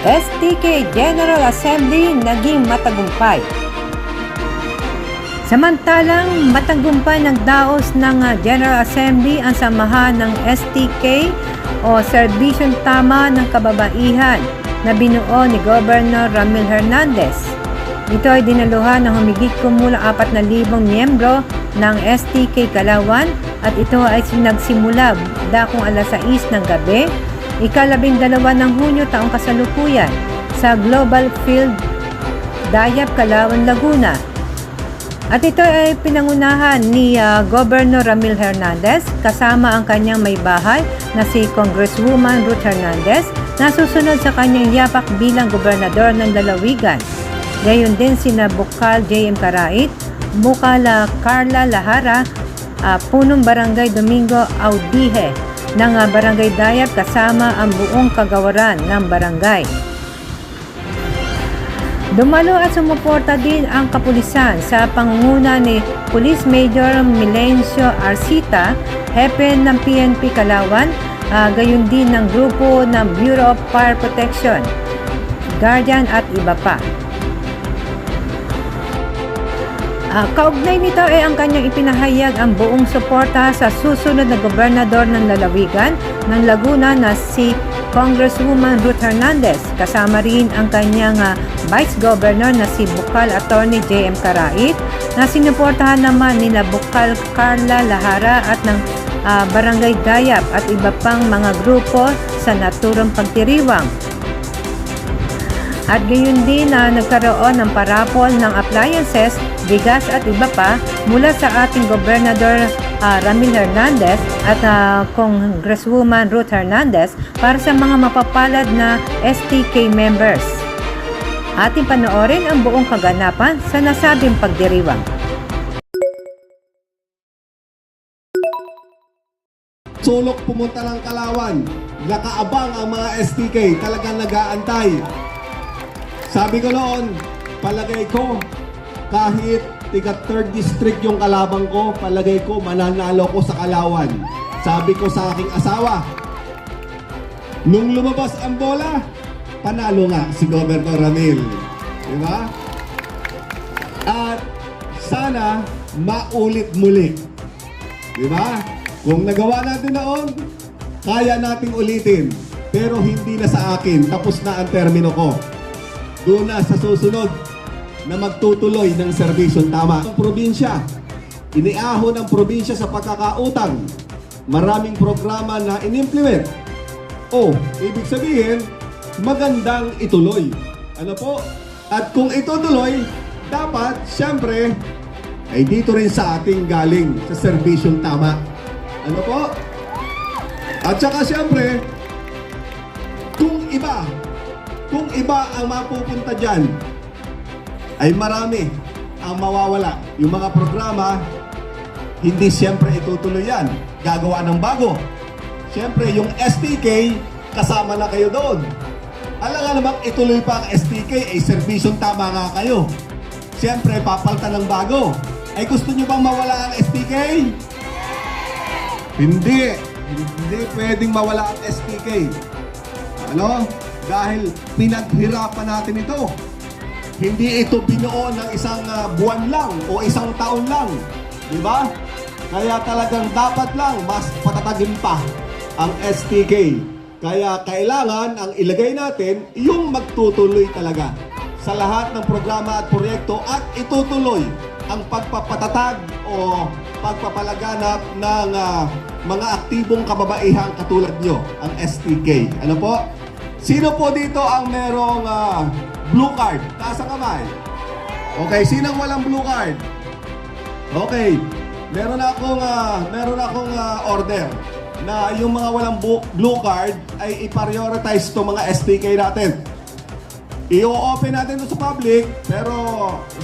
STK General Assembly naging matagumpay. Samantalang matagumpay nagdaos ng General Assembly ang samahan ng STK o Serbisyong Tama ng Kababaihan na binuo ni Governor Ramil Hernandez. Ito ay dinaluhan ng humigit kumulang 4,000 miyembro ng STK Kalawan at ito ay nagsimula dakong alas 6 ng gabi, ika-12 ng Hunyo taong kasalukuyan sa Global Field Dayap, Kalawan, Laguna. At ito ay pinangunahan ni Governor Ramil Hernandez kasama ang kanyang may bahay na si Congresswoman Ruth Hernandez na susunod sa kanyang yapak bilang gobernador ng lalawigan. Gayon din sina Bukal J.M. Karait, Bukal Carla Lahara, Punong Barangay Domingo Audihe ng Barangay Dayap kasama ang buong kagawaran ng barangay. Dumalo at sumuporta din ang kapulisan sa pangunguna ni Police Major Milencio Arcita, hepe ng PNP Kalawan, gayon din ng grupo ng Bureau of Fire Protection, Guardian at iba pa. Kaugnay nito ay ang kanyang ipinahayag ang buong suporta sa susunod na gobernador ng lalawigan ng Laguna na si Congresswoman Ruth Hernandez, kasama rin ang kanyang Vice Governor na si Bukal Attorney J.M. Karait, na sinuportahan naman nila Bukal Carla Lahara at ng Barangay Dayap at iba pang mga grupo sa naturang pagdiriwang. At gayon din na nagkaroon ng parapol ng appliances, bigas at iba pa mula sa ating Gobernador Ramil Hernandez at Congresswoman Ruth Hernandez para sa mga mapapalad na STK members. Ating panoorin ang buong kaganapan sa nasabing pagdiriwang. Sulok pumunta ng Kalawan, nakaabang ang mga STK, talagang nag-aantay. Sabi ko noon, palagay ko, kahit tiga 3rd district yung kalabang ko, palagay ko mananalo ko sa Kalawan. Sabi ko sa aking asawa, nung lumabas ang bola, panalo nga si Governor Ramil. Diba? At sana maulit muli. Diba? Kung nagawa natin noon, kaya nating ulitin. Pero hindi na sa akin, tapos na ang termino ko. Doon na sa susunod na magtutuloy ng serbisyong tama. Ang probinsya, iniahon ang probinsya sa pagkakautang. Maraming programa na in-implement. Ibig sabihin, magandang ituloy. Ano po? At kung itutuloy, dapat, siyempre, ay dito rin sa ating galing sa serbisyong tama. Ano po? At saka siyempre, kung iba ang mapupunta dyan, ay marami ang mawawala. Yung mga programa, hindi siyempre itutuloy yan. Gagawa ng bago. Siyempre, yung STK, kasama na kayo doon. Alam nga namang ituloy pa ang STK, ay serbisyong tama nga kayo. Siyempre, papalta ng bago. Ay gusto nyo bang mawala ang STK? Hindi pwedeng mawala ang STK. Ano? Dahil pinaghirapan natin ito. Hindi ito binuo ng isang buwan lang o isang taon lang. Diba? Kaya talagang dapat lang mas patatagin pa ang STK. Kaya kailangan ang ilagay natin yung magtutuloy talaga sa lahat ng programa at proyekto at itutuloy ang pagpapatatag o pagpapalaganap ng mga aktibong kababaihang katulad nyo, ang STK. Ano po? Sino po dito ang merong blue card? Taas ang kamay. Okay, sinong walang blue card? Okay, meron akong order na yung mga walang blue card ay i-prioritize itong mga STK natin. I-open natin ito sa public, pero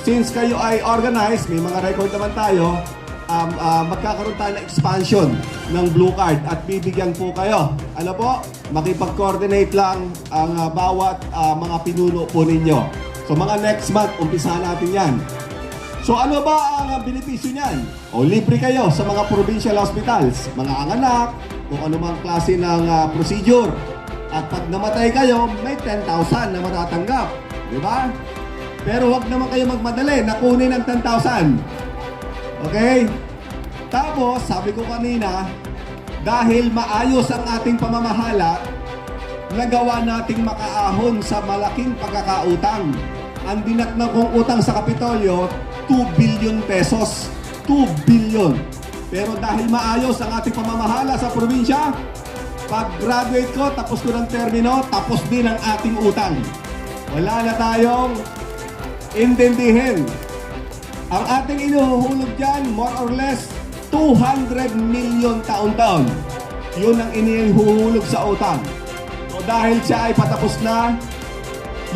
since kayo ay organized, may mga record naman tayo, magkakaroon tayo ng expansion ng blue card at bibigyan po kayo. Ano po? Makipag-coordinate lang ang bawat mga pinuno po ninyo. So mga next month, umpisahan natin yan. So ano ba ang benepisyo niyan? Libre kayo sa mga provincial hospitals, mga anganak, kung ano mang klase ng procedure. At pag namatay kayo, may 10,000 na matatanggap. Di ba? Pero wag naman kayo magmadali na kunin ang 10,000. Okay? Tapos, sabi ko kanina, dahil maayos ang ating pamamahala, nagawa nating makaahon sa malaking pagkakautang. Ang dinatnan kong utang sa Kapitolyo, 2 billion pesos. 2 billion. Pero dahil maayos ang ating pamamahala sa probinsya, pag-graduate ko, tapos ko ng termino, tapos din ang ating utang. Wala na tayong intindihin. Ang ating inuhulog dyan, more or less, 200 million taon-taon. Yun ang inihuhulog sa utang. So dahil siya ay patapos na,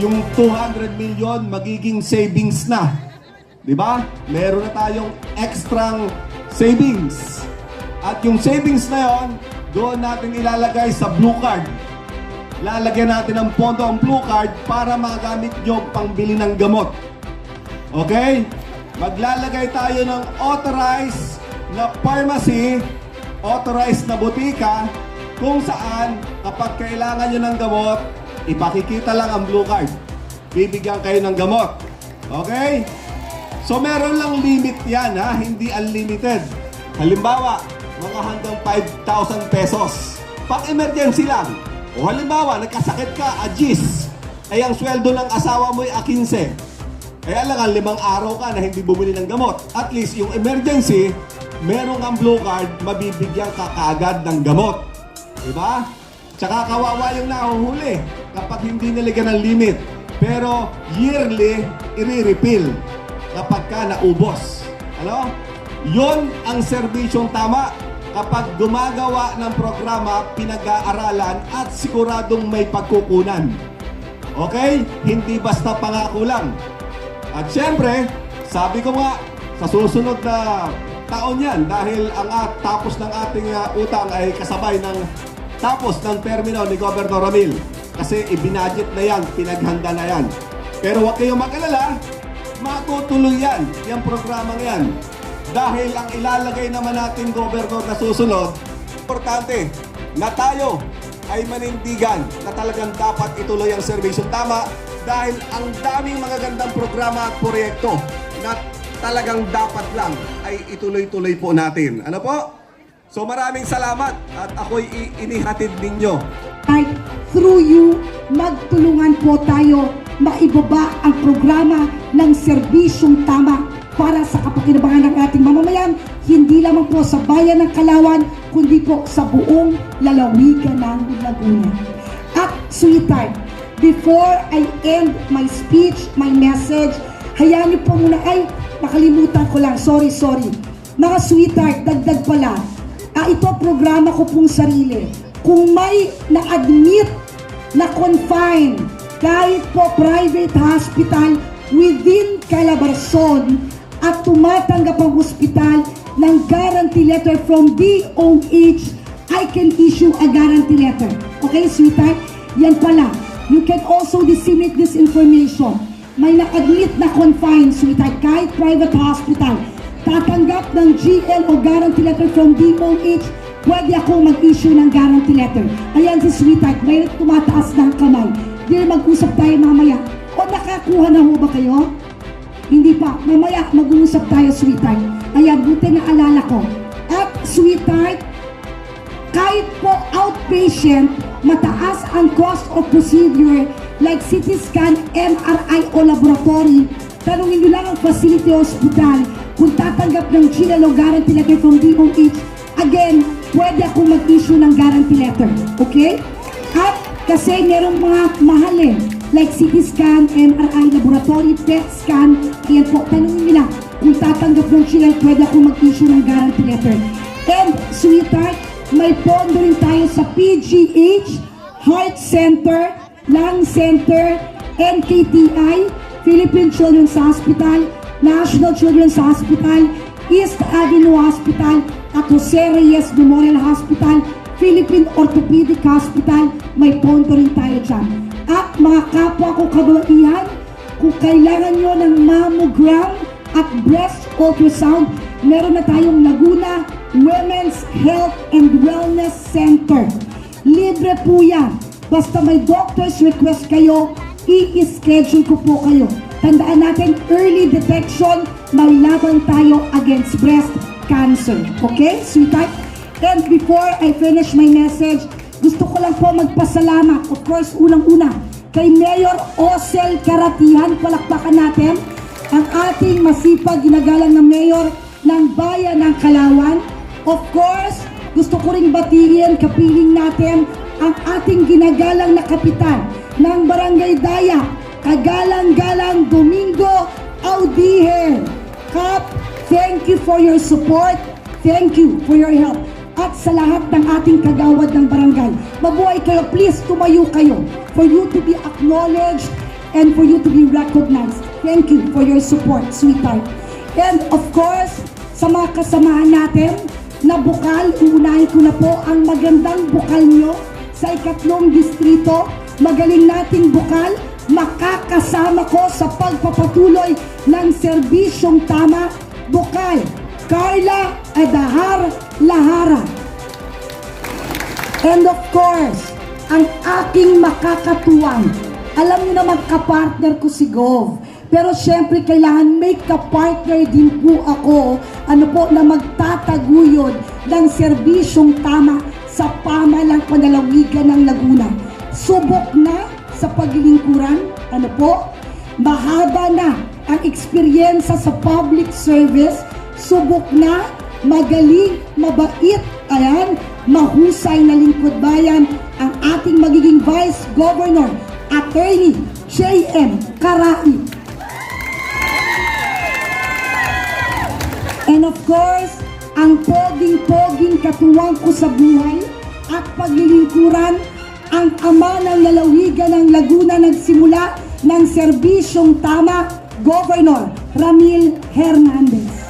yung 200 million magiging savings na. Di ba? Meron na tayong extrang savings. At yung savings na yon, doon natin ilalagay sa blue card. Lalagyan natin ng pondo ang blue card para magamit nyo pangbili ng gamot. Okay? Maglalagay tayo ng authorized na pharmacy, authorized na butika, kung saan kapag kailangan nyo ng gamot, ipakikita lang ang blue card. Bibigyan kayo ng gamot. Okay? So meron lang limit yan, ha? Hindi unlimited. Halimbawa, mga hanggang 5,000 pesos. Pang-emergency lang. O halimbawa, nagkasakit ka, agis. Ay ang sweldo ng asawa mo ay 15. Kaya lang 5 araw ka na hindi bumili ng gamot. At least yung emergency, meron kang blue card, mabibigyan ka kaagad ng gamot. Diba? Tsaka kawawa yung nahuhuli kapag hindi nilagyan ng limit. Pero yearly, i-refill kapag ka naubos. Ano? Yon ang serbisyong tama. Kapag gumagawa ng programa, pinag-aaralan at siguradong may pagkukunan. Okay? Hindi basta pangako lang. At syempre, sabi ko nga, sa susunod na taon yan, dahil ang tapos ng ating utang ay kasabay ng tapos ng termino ni Governor Ramil. Kasi ibinudget na yan, pinaghanda na yan. Pero huwag kayong mag-alala, matutuloy yan, yung programang yan. Dahil ang ilalagay naman natin, Governor, na susunod, importante na tayo ay manindigan na talagang dapat ituloy ang serbisyong tama dahil ang daming magagandang programa at proyekto na talagang dapat lang ay ituloy-tuloy po natin. Ano po? So maraming salamat at ako'y inihatid ninyo. Ay, through you, magtulungan po tayo maibaba ang programa ng serbisyong tama para sa kapakinabangan ng ating mamamayan, hindi lamang po sa bayan ng Calauan, kundi po sa buong lalawigan ng Laguna. At sweetheart, before I end my speech, my message, hayaan niyo po muna, ay, nakalimutan ko lang, sorry. Mga sweetheart, dagdag pala, ito programa ko pong sarili. Kung may na-admit na confine, kahit po private hospital within Calabarzon, at tumatanggap ang hospital ng guarantee letter from DOH, I can issue a guarantee letter. Okay, sweetheart? Yan pala. You can also disseminate this information. May na-admit na confine, sweetheart, kahit private hospital, tatanggap ng GL o guarantee letter from DOH, pwede ako mag-issue ng guarantee letter. Ayan si sweetheart, may tumataas ng kamay. Di mag-usap tayo mamaya. O nakakuha na ho ba kayo? Hindi pa. Mamaya mag-uusap tayo, sweetheart. Ayan, buti na alala ko. At sweetheart, kahit po outpatient, mataas ang cost of procedure like CT scan, MRI o laboratory, tanungin nyo lang ang facility hospital kung tatanggap ng GL o guarantee letter from DOH. Again, pwede ako mag-issue ng guarantee letter. Okay? At kasi merong mga mahalin like CT scan, MRI, laboratory, PET scan, yan po, tanongin nila kung tatanggap ng GL, pwede ako mag-issue ng guarantee letter. And sweetheart, may pondo rin tayo sa PGH, Heart Center, Lung Center, NKTI, Philippine Children's Hospital, National Children's Hospital, East Avenue Hospital, at Jose Reyes Memorial Hospital, Philippine Orthopedic Hospital, may pondo rin tayo dyan. At mga kapwa ko kababaihan, kung kailangan nyo ng mammogram at breast ultrasound, meron na tayong Laguna Women's Health and Wellness Center. Libre po yan. Basta may doctor's request kayo, i-schedule ko po kayo. Tandaan natin, early detection, may laban tayo against breast cancer. Okay, sweetheart? And before I finish my message, gusto ko lang po magpasalamat, of course, unang-una, kay Mayor Osel Karatihan. Palakpakan natin ang ating masipag ginagalang na mayor ng bayan ng Calauan. Of course, gusto ko ring batiin, kapiling natin ang ating ginagalang na kapitan ng Barangay Daya, Kagalang-galang Domingo Audihe. Kap, thank you for your support. Thank you for your help. At sa lahat ng ating kagawad ng barangay, mabuhay kayo. Please, tumayo kayo for you to be acknowledged and for you to be recognized. Thank you for your support, sweetheart. And of course, sa mga kasamahan natin na bukal, uunahin ko na po ang magandang bukal nyo sa 3 distrito. Magaling nating bukal, makakasama ko sa pagpapatuloy ng serbisyong tama. Bukal, Carla Adahar Lahara. And of course, ang aking makakatuwang, alam niyo naman kapartner ko si Gov. Pero syempre kailangan may kapartner din po ako, na magtataguyod ng serbisyong tama sa pamalang panalawigan ng Laguna. Subok na sa paglilingkuran, mahaba na ang eksperyensya sa public service, subok na, magaling, mabait, mahusay na lingkod bayan ang ating magiging Vice Governor, Attorney J.M. Karai. And of course, ang poging-poging katuwang ko sa buhay at paglilingkuran, ang ama ng lalawigan ng Laguna nagsimula ng serbisyong tama, Governor Ramil Hernandez.